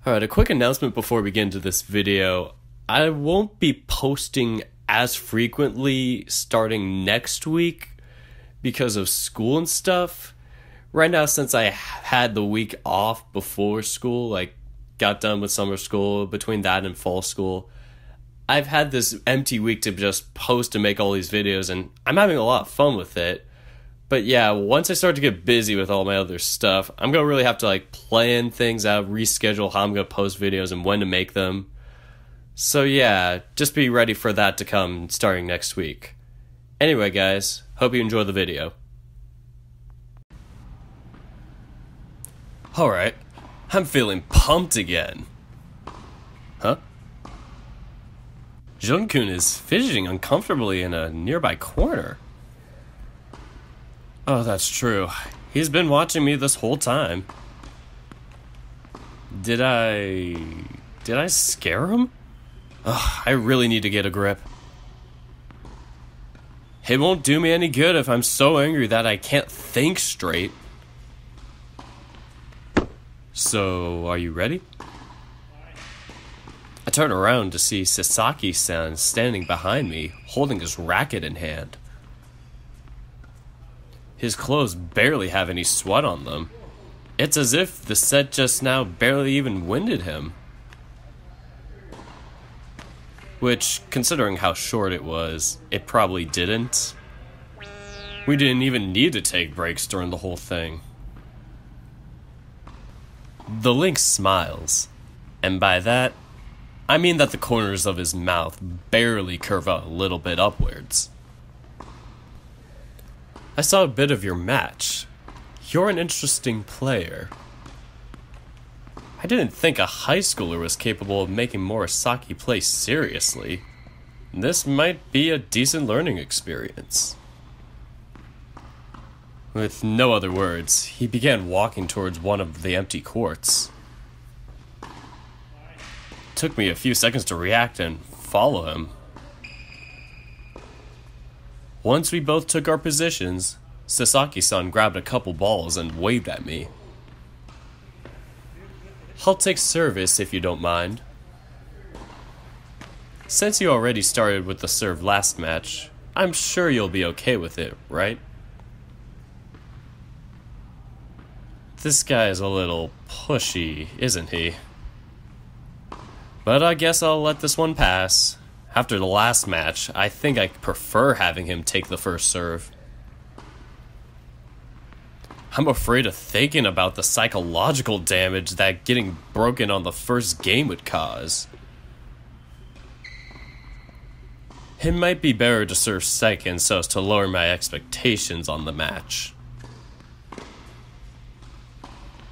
Alright, a quick announcement before we get into this video. I won't be posting as frequently starting next week because of school and stuff. Right now, since I had the week off before school, got done with summer school, between that and fall school, I've had this empty week to just post and make all these videos, and I'm having a lot of fun with it. But yeah, once I start to get busy with all my other stuff, I'm going to really have to plan things out, reschedule how I'm going to post videos and when to make them. So yeah, just be ready for that to come starting next week. Anyway guys, hope you enjoy the video. Alright, I'm feeling pumped again. Huh? Jun-kun is fidgeting uncomfortably in a nearby corner. Oh, that's true. He's been watching me this whole time. Did I scare him? Ugh, I really need to get a grip. It won't do me any good if I'm so angry that I can't think straight. So, are you ready? I turn around to see Sasaki-san standing behind me, holding his racket in hand. His clothes barely have any sweat on them. It's as if the set just now barely even winded him. Which, considering how short it was, it probably didn't. We didn't even need to take breaks during the whole thing. The lynx smiles, and by that, I mean that the corners of his mouth barely curve out a little bit upwards. I saw a bit of your match. You're an interesting player. I didn't think a high schooler was capable of making Murasaki play seriously. This might be a decent learning experience. With no other words, he began walking towards one of the empty courts. It took me a few seconds to react and follow him. Once we both took our positions, Sasaki-san grabbed a couple balls and waved at me. I'll take service if you don't mind. Since you already started with the serve last match, I'm sure you'll be okay with it, right? This guy is a little pushy, isn't he? But I guess I'll let this one pass. After the last match, I think I prefer having him take the first serve. I'm afraid of thinking about the psychological damage that getting broken on the first game would cause. It might be better to serve second so as to lower my expectations on the match.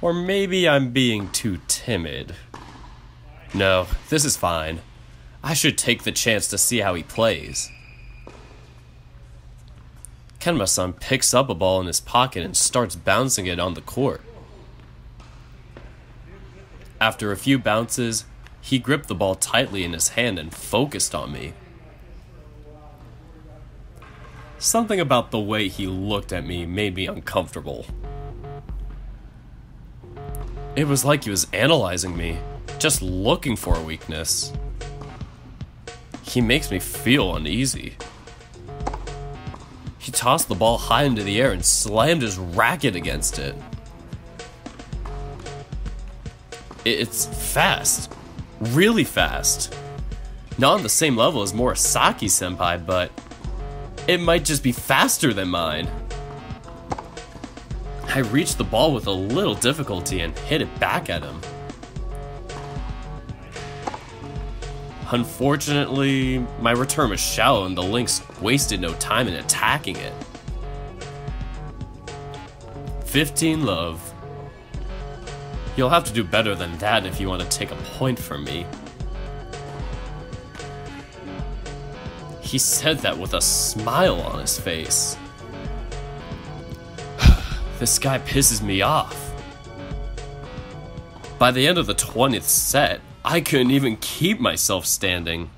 Or maybe I'm being too timid. No, this is fine. I should take the chance to see how he plays. Kenma-san picks up a ball in his pocket and starts bouncing it on the court. After a few bounces, he gripped the ball tightly in his hand and focused on me. Something about the way he looked at me made me uncomfortable. It was like he was analyzing me, just looking for a weakness. He makes me feel uneasy. He tossed the ball high into the air and slammed his racket against it. It's fast. Really fast. Not on the same level as Murasaki-senpai, but it might just be faster than mine. I reached the ball with a little difficulty and hit it back at him. Unfortunately, my return was shallow and the lynx wasted no time in attacking it. 15 love. You'll have to do better than that if you want to take a point from me. He said that with a smile on his face. This guy pisses me off. By the end of the 20th set, I couldn't even keep myself standing.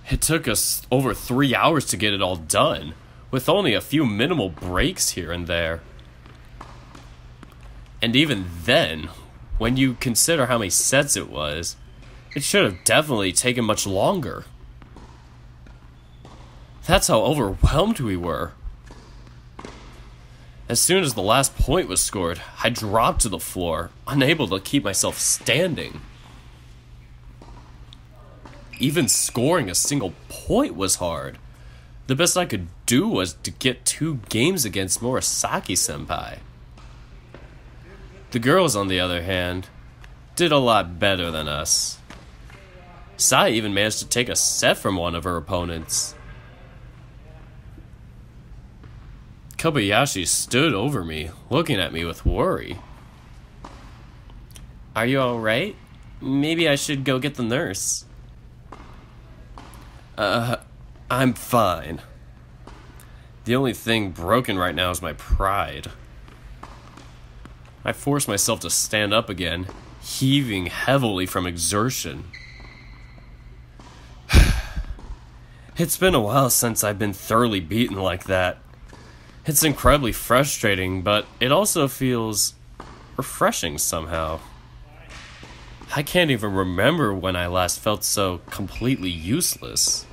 It took us over 3 hours to get it all done, with only a few minimal breaks here and there. And even then, when you consider how many sets it was, it should have definitely taken much longer. That's how overwhelmed we were. As soon as the last point was scored, I dropped to the floor, unable to keep myself standing. Even scoring a single point was hard. The best I could do was to get 2 games against Murasaki-senpai. The girls, on the other hand, did a lot better than us. Sai even managed to take a set from one of her opponents. Kobayashi stood over me, looking at me with worry. "Are you alright? Maybe I should go get the nurse." I'm fine. The only thing broken right now is my pride." I forced myself to stand up again, heaving heavily from exertion. It's been a while since I've been thoroughly beaten like that. It's incredibly frustrating, but it also feels refreshing somehow. I can't even remember when I last felt so completely useless.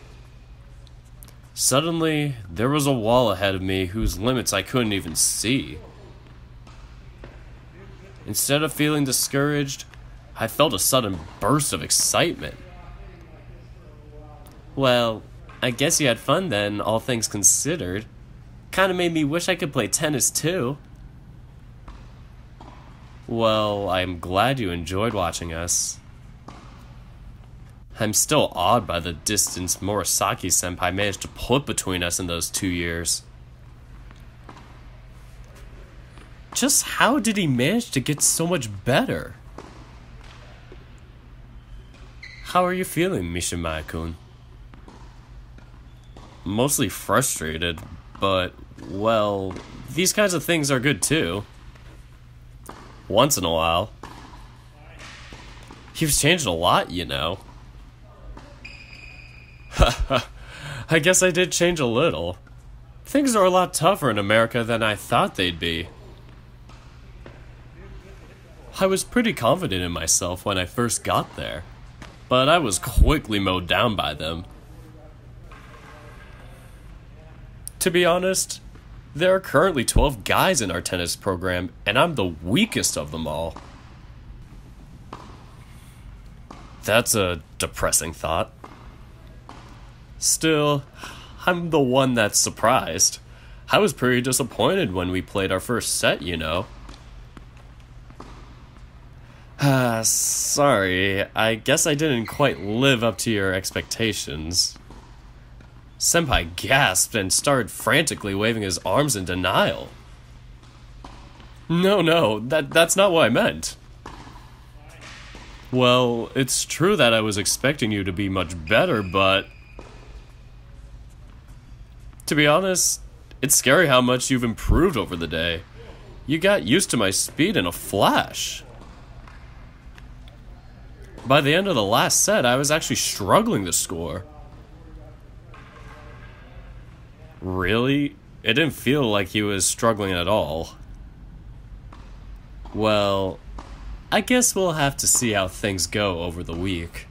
Suddenly, there was a wall ahead of me whose limits I couldn't even see. Instead of feeling discouraged, I felt a sudden burst of excitement. "Well, I guess you had fun then, all things considered. Kinda made me wish I could play tennis too." "Well, I'm glad you enjoyed watching us." I'm still awed by the distance Murasaki-senpai managed to put between us in those 2 years. Just how did he manage to get so much better? "How are you feeling, Mishima-kun?" "Mostly frustrated, but, well, these kinds of things are good too. Once in a while. You've changed a lot, you know." I guess I did change a little. Things are a lot tougher in America than I thought they'd be. I was pretty confident in myself when I first got there, but I was quickly mowed down by them. To be honest, there are currently 12 guys in our tennis program, and I'm the weakest of them all. That's a depressing thought. Still, I'm the one that's surprised. I was pretty disappointed when we played our first set, you know. Sorry, I guess I didn't quite live up to your expectations. Senpai gasped and started frantically waving his arms in denial. No, that's not what I meant. Well, it's true that I was expecting you to be much better, but to be honest, it's scary how much you've improved over the day. You got used to my speed in a flash. By the end of the last set, I was actually struggling to score. Really? It didn't feel like he was struggling at all. Well, I guess we'll have to see how things go over the week.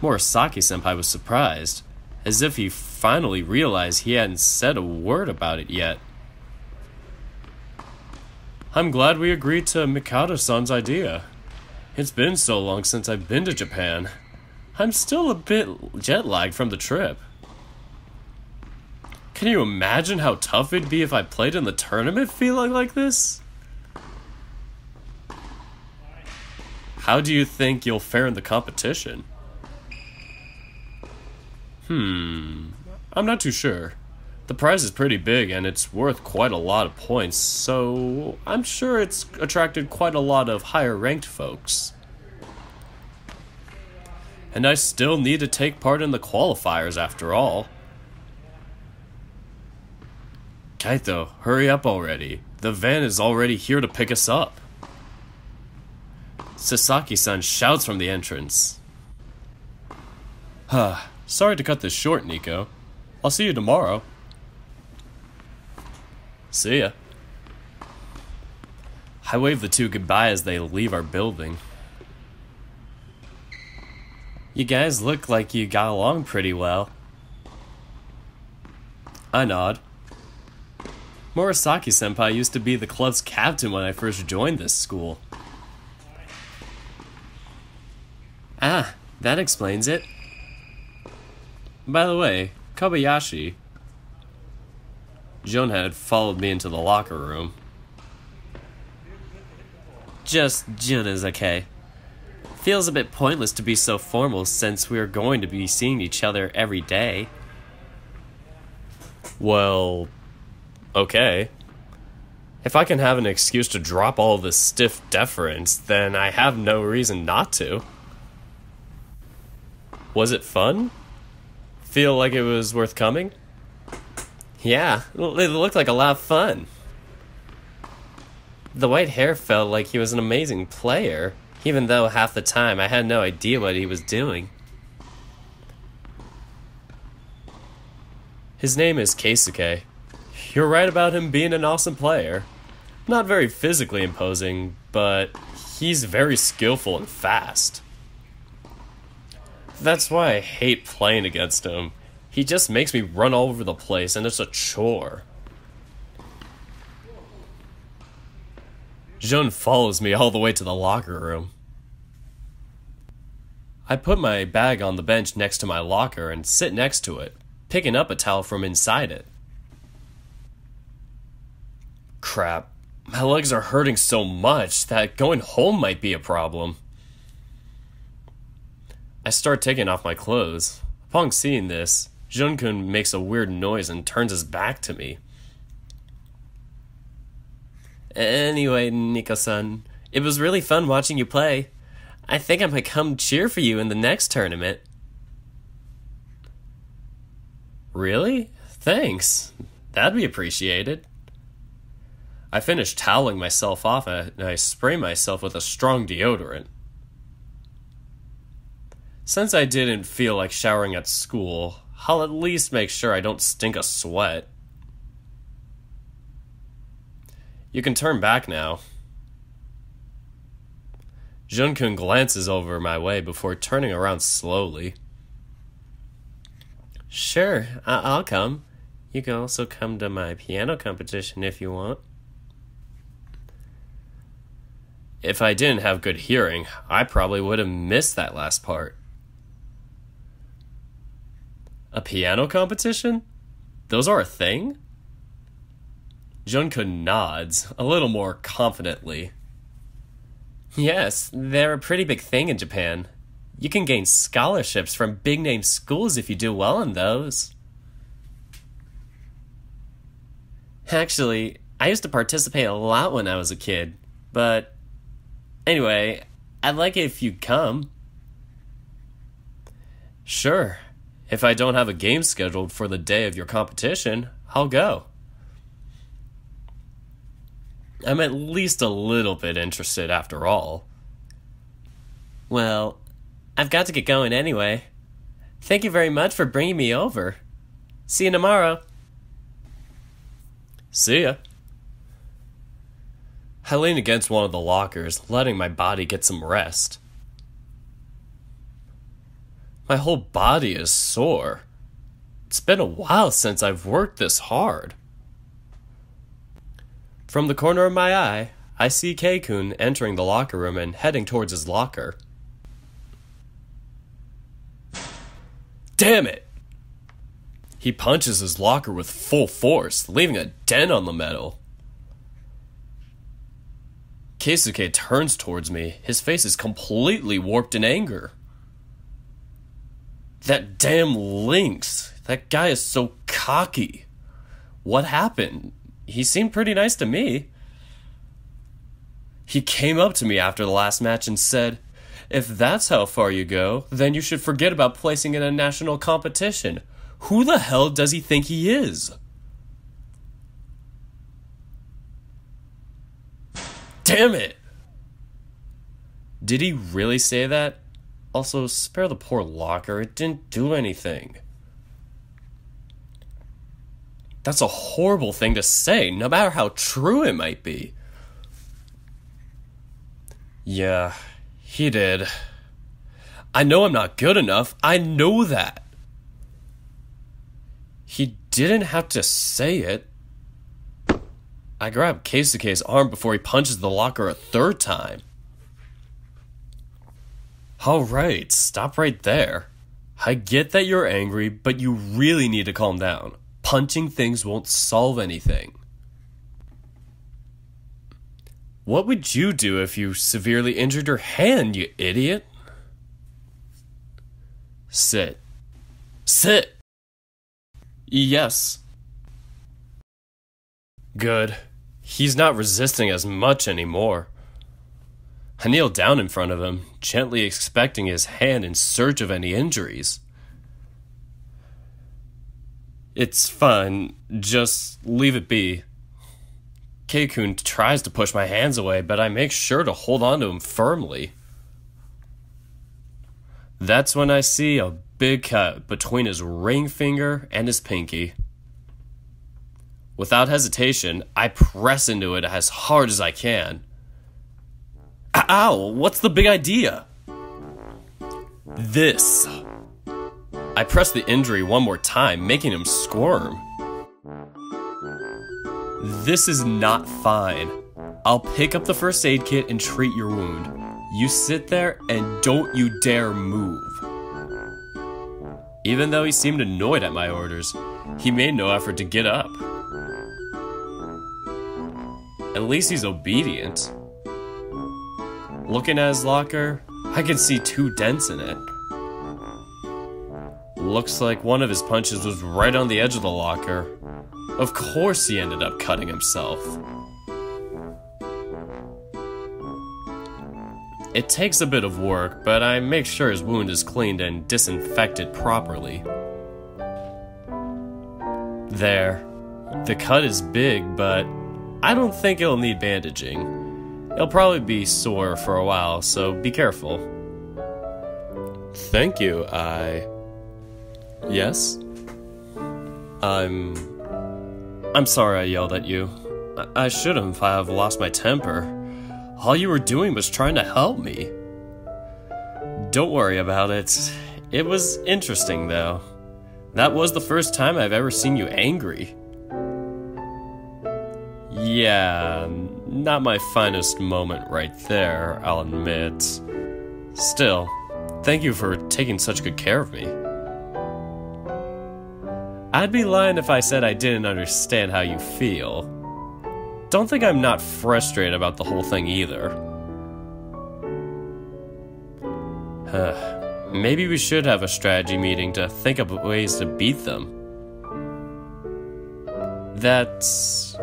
Murasaki-senpai was surprised, as if he finally realized he hadn't said a word about it yet. I'm glad we agreed to Mikado-san's idea. It's been so long since I've been to Japan. I'm still a bit jet-lagged from the trip. Can you imagine how tough it'd be if I played in the tournament feeling like this? How do you think you'll fare in the competition? I'm not too sure. The prize is pretty big and it's worth quite a lot of points, so I'm sure it's attracted quite a lot of higher ranked folks. And I still need to take part in the qualifiers after all. Kaito, hurry up already. The van is already here to pick us up. Sasaki-san shouts from the entrance. Sorry to cut this short, Nico. I'll see you tomorrow. See ya. I wave the two goodbye as they leave our building. You guys look like you got along pretty well. I nod. Murasaki-senpai used to be the club's captain when I first joined this school. Ah, that explains it. By the way, Kobayashi. Jun had followed me into the locker room. Just Jun is okay. Feels a bit pointless to be so formal since we are going to be seeing each other every day. Well, okay. If I can have an excuse to drop all this stiff deference, then I have no reason not to. Was it fun? Feel like it was worth coming? Yeah, it looked like a lot of fun. The white hair felt like he was an amazing player, even though half the time I had no idea what he was doing. His name is Keisuke. You're right about him being an awesome player. Not very physically imposing, but he's very skillful and fast. That's why I hate playing against him. He just makes me run all over the place, and it's a chore. Jun follows me all the way to the locker room. I put my bag on the bench next to my locker and sit next to it, picking up a towel from inside it. Crap, my legs are hurting so much that going home might be a problem. I start taking off my clothes. Upon seeing this, Jun-kun makes a weird noise and turns his back to me. Anyway, Nico-san, it was really fun watching you play. I think I might come cheer for you in the next tournament. Really? Thanks. That'd be appreciated. I finish toweling myself off and I spray myself with a strong deodorant. Since I didn't feel like showering at school, I'll at least make sure I don't stink a sweat. You can turn back now. Jun-kun glances over my way before turning around slowly. Sure, I'll come. You can also come to my piano competition if you want. If I didn't have good hearing, I probably would have missed that last part. A piano competition? Those are a thing? Jun-kun nods, a little more confidently. Yes, they're a pretty big thing in Japan. You can gain scholarships from big-name schools if you do well in those. Actually, I used to participate a lot when I was a kid, but anyway, I'd like it if you'd come. Sure. If I don't have a game scheduled for the day of your competition, I'll go. I'm at least a little bit interested after all. Well, I've got to get going anyway. Thank you very much for bringing me over. See you tomorrow. See ya. I lean against one of the lockers, letting my body get some rest. My whole body is sore. It's been a while since I've worked this hard. From the corner of my eye, I see Kei-kun entering the locker room and heading towards his locker. Damn it! He punches his locker with full force, leaving a dent on the metal. Keisuke turns towards me. His face is completely warped in anger. That damn lynx. That guy is so cocky. What happened? He seemed pretty nice to me. He came up to me after the last match and said, "If that's how far you go, then you should forget about placing in a national competition. Who the hell does he think he is?" Damn it! Did he really say that? Also, spare the poor locker, it didn't do anything. That's a horrible thing to say, no matter how true it might be. Yeah, he did. I know I'm not good enough. I know that. He didn't have to say it. I grabbed Keisuke's arm before he punches the locker a third time. Alright, stop right there. I get that you're angry, but you really need to calm down. Punching things won't solve anything. What would you do if you severely injured your hand, you idiot? Sit. Sit! Yes. Good. He's not resisting as much anymore. I kneeled down in front of him, gently expecting his hand in search of any injuries. It's fine. Just leave it be. Keikun tries to push my hands away, but I make sure to hold on to him firmly. That's when I see a big cut between his ring finger and his pinky. Without hesitation, I press into it as hard as I can. Ow! What's the big idea? This. I press the injury one more time, making him squirm. This is not fine. I'll pick up the first aid kit and treat your wound. You sit there and don't you dare move. Even though he seemed annoyed at my orders, he made no effort to get up. At least he's obedient. Looking at his locker, I can see 2 dents in it. Looks like one of his punches was right on the edge of the locker. Of course he ended up cutting himself. It takes a bit of work, but I make sure his wound is cleaned and disinfected properly. There. The cut is big, but I don't think it'll need bandaging. It'll probably be sore for a while, so be careful. Thank you, Yes? I'm sorry I yelled at you. I shouldn't have lost my temper. All you were doing was trying to help me. Don't worry about it. It was interesting, though. That was the first time I've ever seen you angry. Yeah, not my finest moment right there, I'll admit. Still, thank you for taking such good care of me. I'd be lying if I said I didn't understand how you feel. Don't think I'm not frustrated about the whole thing either. Maybe we should have a strategy meeting to think of ways to beat them. That's...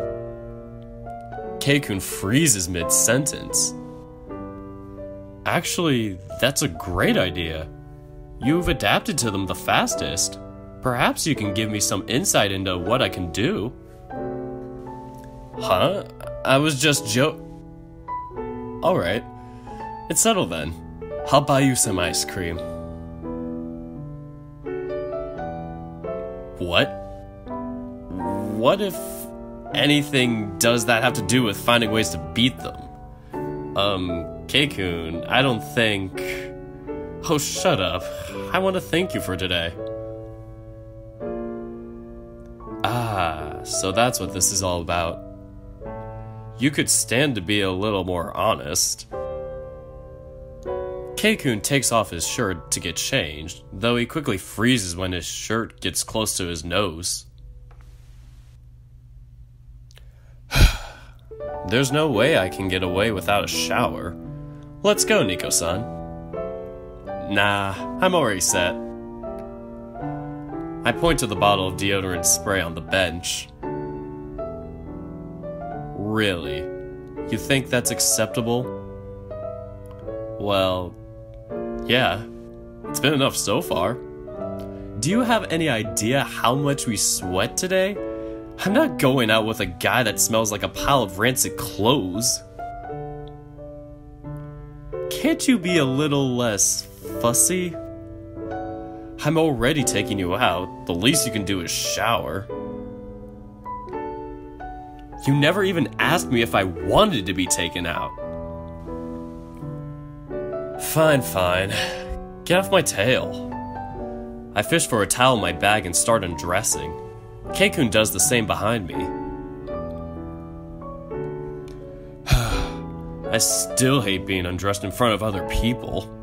Keikun freezes mid-sentence. Actually, that's a great idea. You've adapted to them the fastest. Perhaps you can give me some insight into what I can do. Huh? I was just Alright. It's settled then. I'll buy you some ice cream. What? What if anything does that have to do with finding ways to beat them? Keikun, I don't think... Oh, shut up. I want to thank you for today. Ah, so that's what this is all about. You could stand to be a little more honest. Keikun takes off his shirt to get changed, though he quickly freezes when his shirt gets close to his nose. There's no way I can get away without a shower. Let's go, Nico-san. Nah, I'm already set. I point to the bottle of deodorant spray on the bench. Really? You think that's acceptable? Well, yeah. It's been enough so far. Do you have any idea how much we sweat today? I'm not going out with a guy that smells like a pile of rancid clothes. Can't you be a little less fussy? I'm already taking you out. The least you can do is shower. You never even asked me if I wanted to be taken out. Fine, fine. Get off my tail. I fish for a towel in my bag and start undressing. Keikun does the same behind me. I still hate being undressed in front of other people.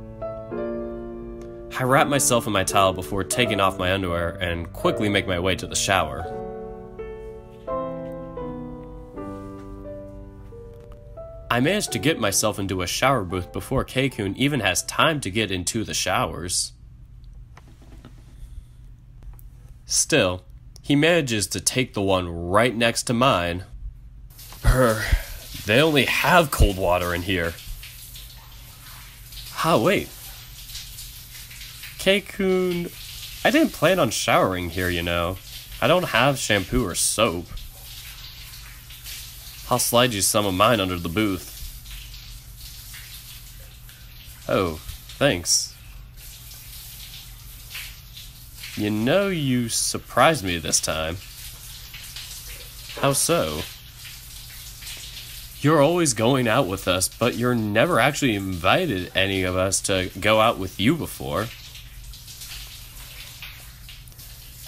I wrap myself in my towel before taking off my underwear and quickly make my way to the shower. I managed to get myself into a shower booth before Keikun even has time to get into the showers. Still, he manages to take the one right next to mine. They only have cold water in here. Wait. Keikun, I didn't plan on showering here, you know. I don't have shampoo or soap. I'll slide you some of mine under the booth. Oh, thanks. You know, you surprised me this time. How so? You're always going out with us, but you're never actually invited any of us to go out with you before.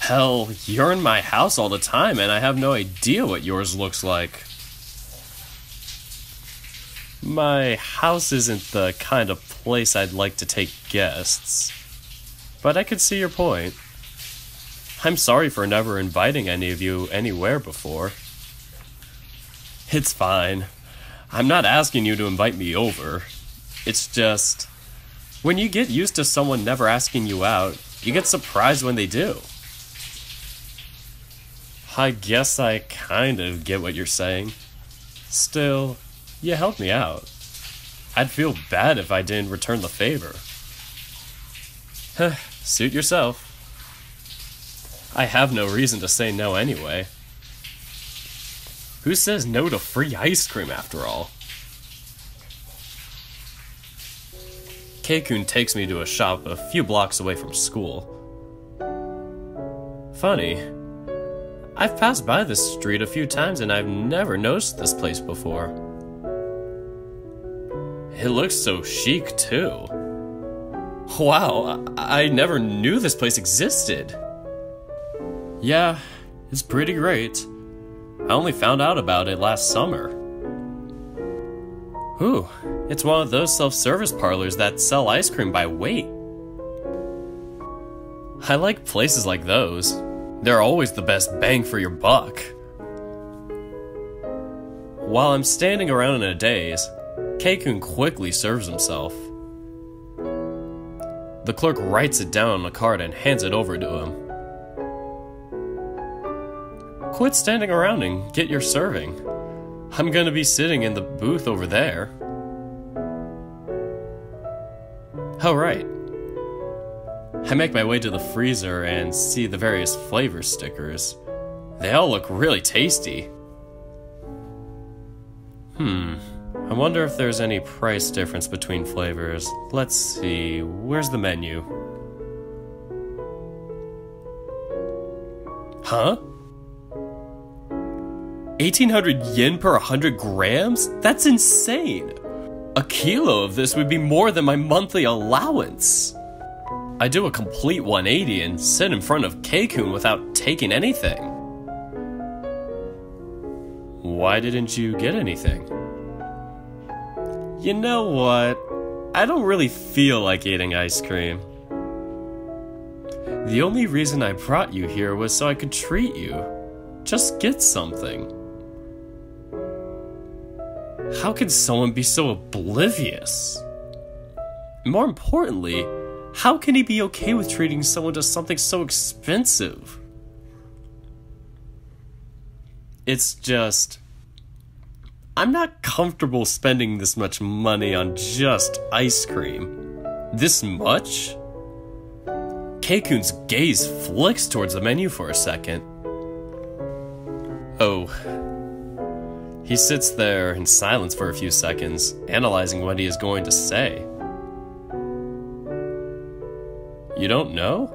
Hell, you're in my house all the time, and I have no idea what yours looks like. My house isn't the kind of place I'd like to take guests, but I could see your point. I'm sorry for never inviting any of you anywhere before. It's fine. I'm not asking you to invite me over. It's just, when you get used to someone never asking you out, you get surprised when they do. I guess I kind of get what you're saying. Still, you helped me out. I'd feel bad if I didn't return the favor. Suit yourself. I have no reason to say no anyway. Who says no to free ice cream after all? Keikun takes me to a shop a few blocks away from school. Funny. I've passed by this street a few times and I've never noticed this place before. It looks so chic too. Wow, I never knew this place existed. Yeah, it's pretty great. I only found out about it last summer. Ooh, it's one of those self-service parlors that sell ice cream by weight. I like places like those. They're always the best bang for your buck. While I'm standing around in a daze, Keikun quickly serves himself. The clerk writes it down on a card and hands it over to him. Quit standing around and get your serving. I'm gonna be sitting in the booth over there. Oh, right. I make my way to the freezer and see the various flavor stickers. They all look really tasty. I wonder if there's any price difference between flavors. Let's see, where's the menu? Huh? 1,800 yen per 100 grams? That's insane! A kilo of this would be more than my monthly allowance. I do a complete 180 and sit in front of Keikun without taking anything. Why didn't you get anything? You know what? I don't really feel like eating ice cream. The only reason I brought you here was so I could treat you. Just get something. How can someone be so oblivious? More importantly, how can he be okay with treating someone to something so expensive? It's just, I'm not comfortable spending this much money on just ice cream. This much? Keikun's gaze flicks towards the menu for a second. Oh. He sits there in silence for a few seconds, analyzing what he is going to say. You don't know?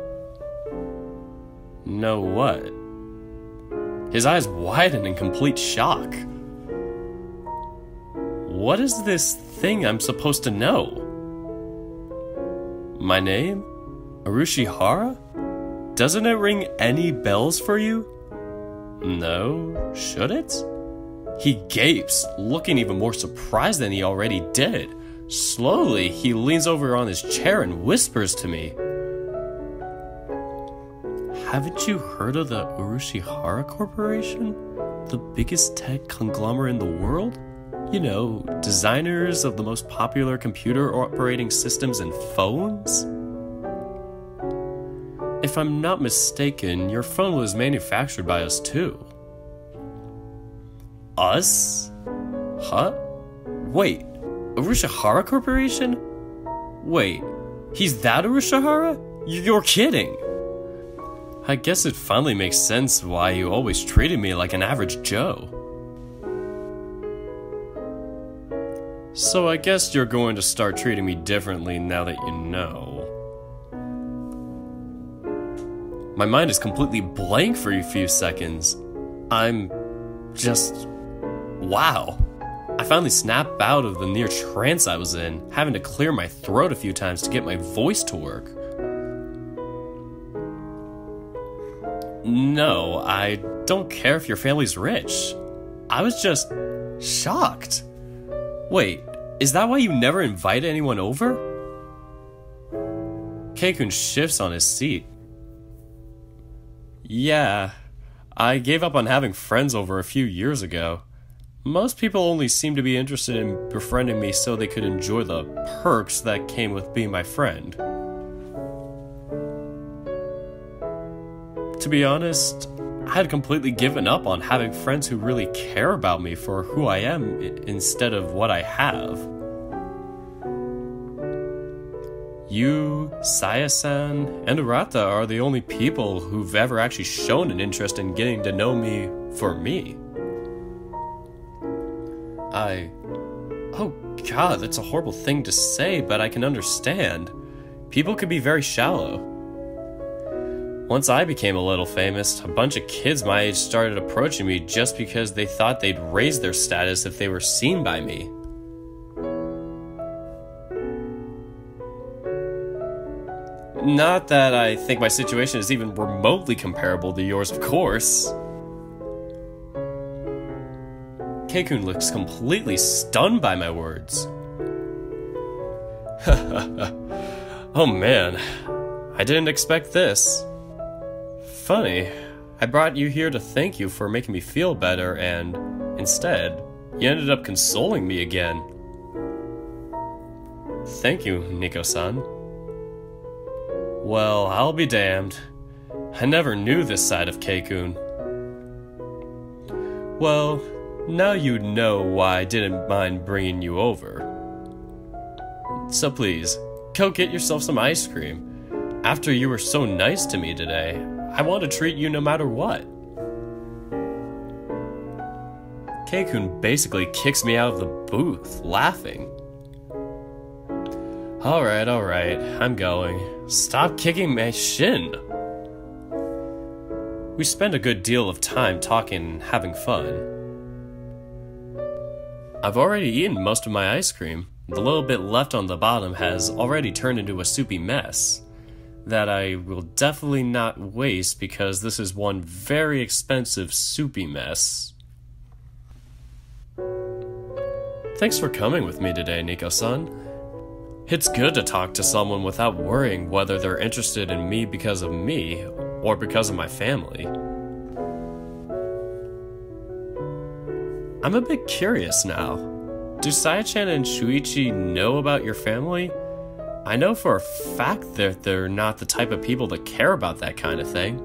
Know what? His eyes widen in complete shock. What is this thing I'm supposed to know? My name? Urushihara? Doesn't it ring any bells for you? No, should it? He gapes, looking even more surprised than he already did. Slowly, he leans over on his chair and whispers to me. Haven't you heard of the Urushihara Corporation? The biggest tech conglomerate in the world? You know, designers of the most popular computer operating systems and phones? If I'm not mistaken, your phone was manufactured by us too. Us? Huh? Wait, Urushihara Corporation? Wait, he's that Urushihara? You're kidding! I guess it finally makes sense why you always treated me like an average Joe. So I guess you're going to start treating me differently now that you know. My mind is completely blank for a few seconds. I'm just... wow. I finally snap out of the near trance I was in, having to clear my throat a few times to get my voice to work. No, I don't care if your family's rich. I was just shocked. Wait, is that why you never invite anyone over? Keikun shifts on his seat. Yeah, I gave up on having friends over a few years ago. Most people only seem to be interested in befriending me so they could enjoy the perks that came with being my friend. To be honest, I had completely given up on having friends who really care about me for who I am instead of what I have. You, Saya-san, and Urata are the only people who've ever actually shown an interest in getting to know me for me. Oh god, that's a horrible thing to say, but I can understand. People could be very shallow. Once I became a little famous, a bunch of kids my age started approaching me just because they thought they'd raise their status if they were seen by me. Not that I think my situation is even remotely comparable to yours, of course. Keikun looks completely stunned by my words. Oh man, I didn't expect this. Funny, I brought you here to thank you for making me feel better, and instead, you ended up consoling me again. Thank you, Nico-san. Well, I'll be damned. I never knew this side of Keikun. Well, now you know why I didn't mind bringing you over. So please, go get yourself some ice cream. After you were so nice to me today, I want to treat you no matter what. Keikun basically kicks me out of the booth, laughing. Alright, I'm going. Stop kicking my shin. We spend a good deal of time talking and having fun. I've already eaten most of my ice cream. The little bit left on the bottom has already turned into a soupy mess that I will definitely not waste because this is one very expensive soupy mess. Thanks for coming with me today, Nico-san. It's good to talk to someone without worrying whether they're interested in me because of me or because of my family. I'm a bit curious now. Do Saya-chan and Shuichi know about your family? I know for a fact that they're not the type of people that care about that kind of thing.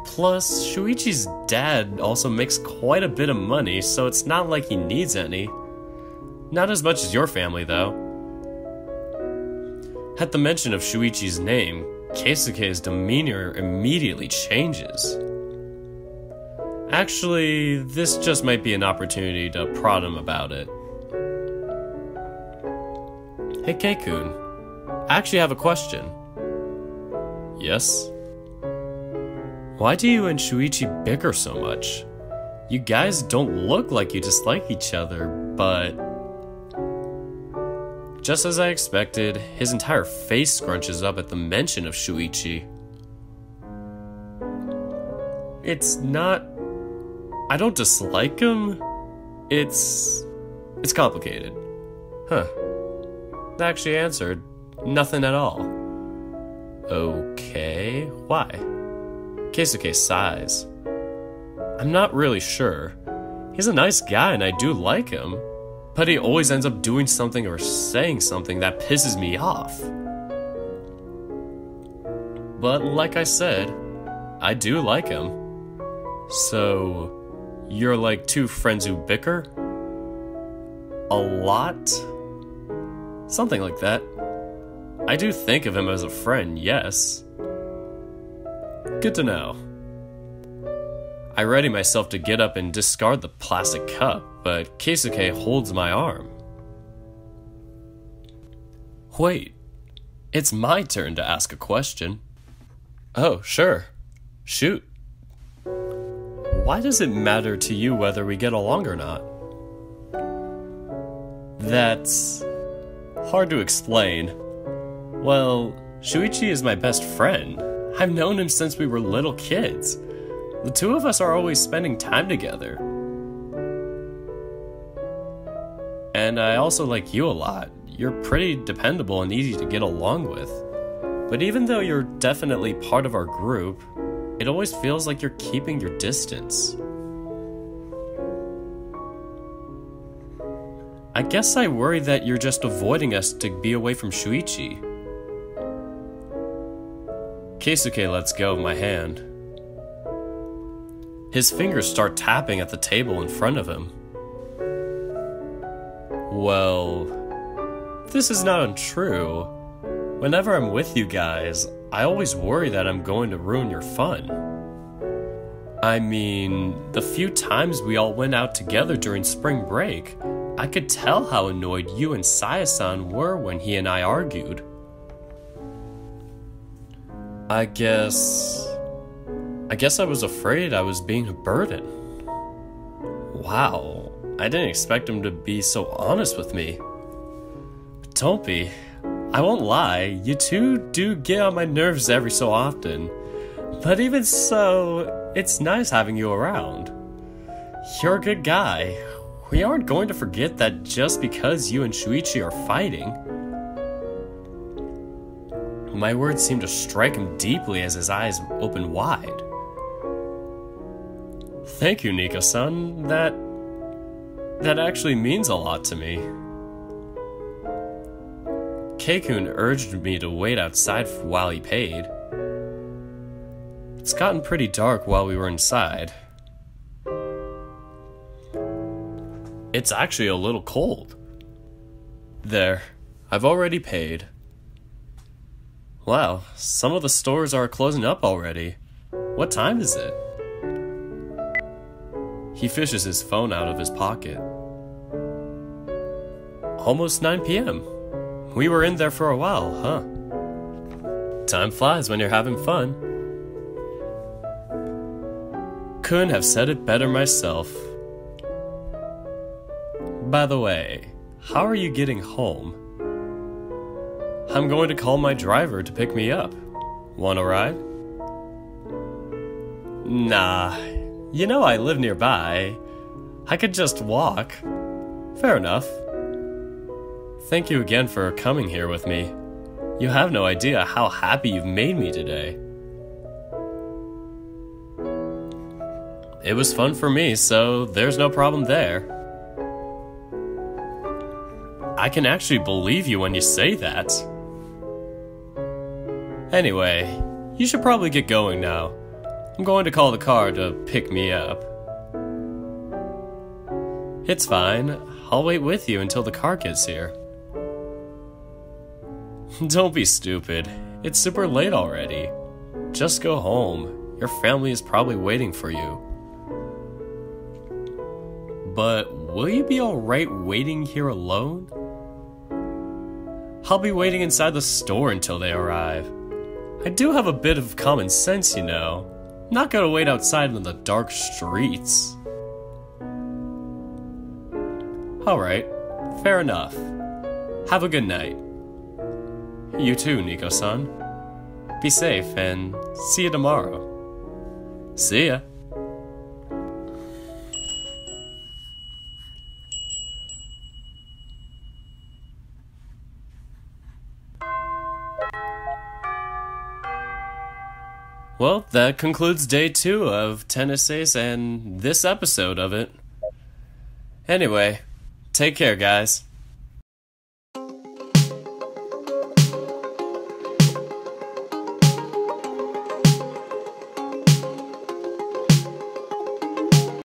Plus, Shuichi's dad also makes quite a bit of money, so it's not like he needs any. Not as much as your family, though. At the mention of Shuichi's name, Keisuke's demeanor immediately changes. Actually, this just might be an opportunity to prod him about it. Hey Keikun, I actually have a question. Yes? Why do you and Shuichi bicker so much? You guys don't look like you dislike each other, but... Just as I expected, his entire face scrunches up at the mention of Shuichi. It's not... I don't dislike him. It's complicated. Huh. That actually answered nothing at all. Okay, why? Keisuke sighs. I'm not really sure. He's a nice guy and I do like him, but he always ends up doing something or saying something that pisses me off. But like I said, I do like him. So, you're like two friends who bicker? A lot? Something like that. I do think of him as a friend, yes. Good to know. I ready myself to get up and discard the plastic cup, but Keisuke holds my arm. Wait, it's my turn to ask a question. Oh, sure. Shoot. Why does it matter to you whether we get along or not? That's hard to explain. Well, Shuichi is my best friend. I've known him since we were little kids. The two of us are always spending time together. And I also like you a lot. You're pretty dependable and easy to get along with. But even though you're definitely part of our group, it always feels like you're keeping your distance. I guess I worry that you're just avoiding us to be away from Shuichi. Keisuke lets go of my hand. His fingers start tapping at the table in front of him. Well, this is not untrue. Whenever I'm with you guys, I always worry that I'm going to ruin your fun. I mean, the few times we all went out together during spring break, I could tell how annoyed you and Saya-san were when he and I argued. I guess I was afraid I was being a burden. Wow, I didn't expect him to be so honest with me. But don't be. I won't lie, you two do get on my nerves every so often. But even so, it's nice having you around. You're a good guy. We aren't going to forget that just because you and Shuichi are fighting. My words seemed to strike him deeply as his eyes opened wide. Thank you, Nika-san. That actually means a lot to me. Keikun urged me to wait outside while he paid. It's gotten pretty dark while we were inside. It's actually a little cold. There, I've already paid. Wow, some of the stores are closing up already. What time is it? He fishes his phone out of his pocket. Almost 9 p.m. We were in there for a while, huh? Time flies when you're having fun. Couldn't have said it better myself. By the way, how are you getting home? I'm going to call my driver to pick me up. Want a ride? Nah, you know I live nearby. I could just walk. Fair enough. Thank you again for coming here with me. You have no idea how happy you've made me today. It was fun for me, so there's no problem there. I can actually believe you when you say that. Anyway, you should probably get going now. I'm going to call the car to pick me up. It's fine. I'll wait with you until the car gets here. Don't be stupid. It's super late already. Just go home. Your family is probably waiting for you. But will you be alright waiting here alone? I'll be waiting inside the store until they arrive. I do have a bit of common sense, you know. I'm not gonna wait outside in the dark streets. Alright, fair enough. Have a good night. You too, Nico-san. Be safe and see you tomorrow. See ya. Well, that concludes day 2 of 10 essays and this episode of it. Anyway, take care, guys.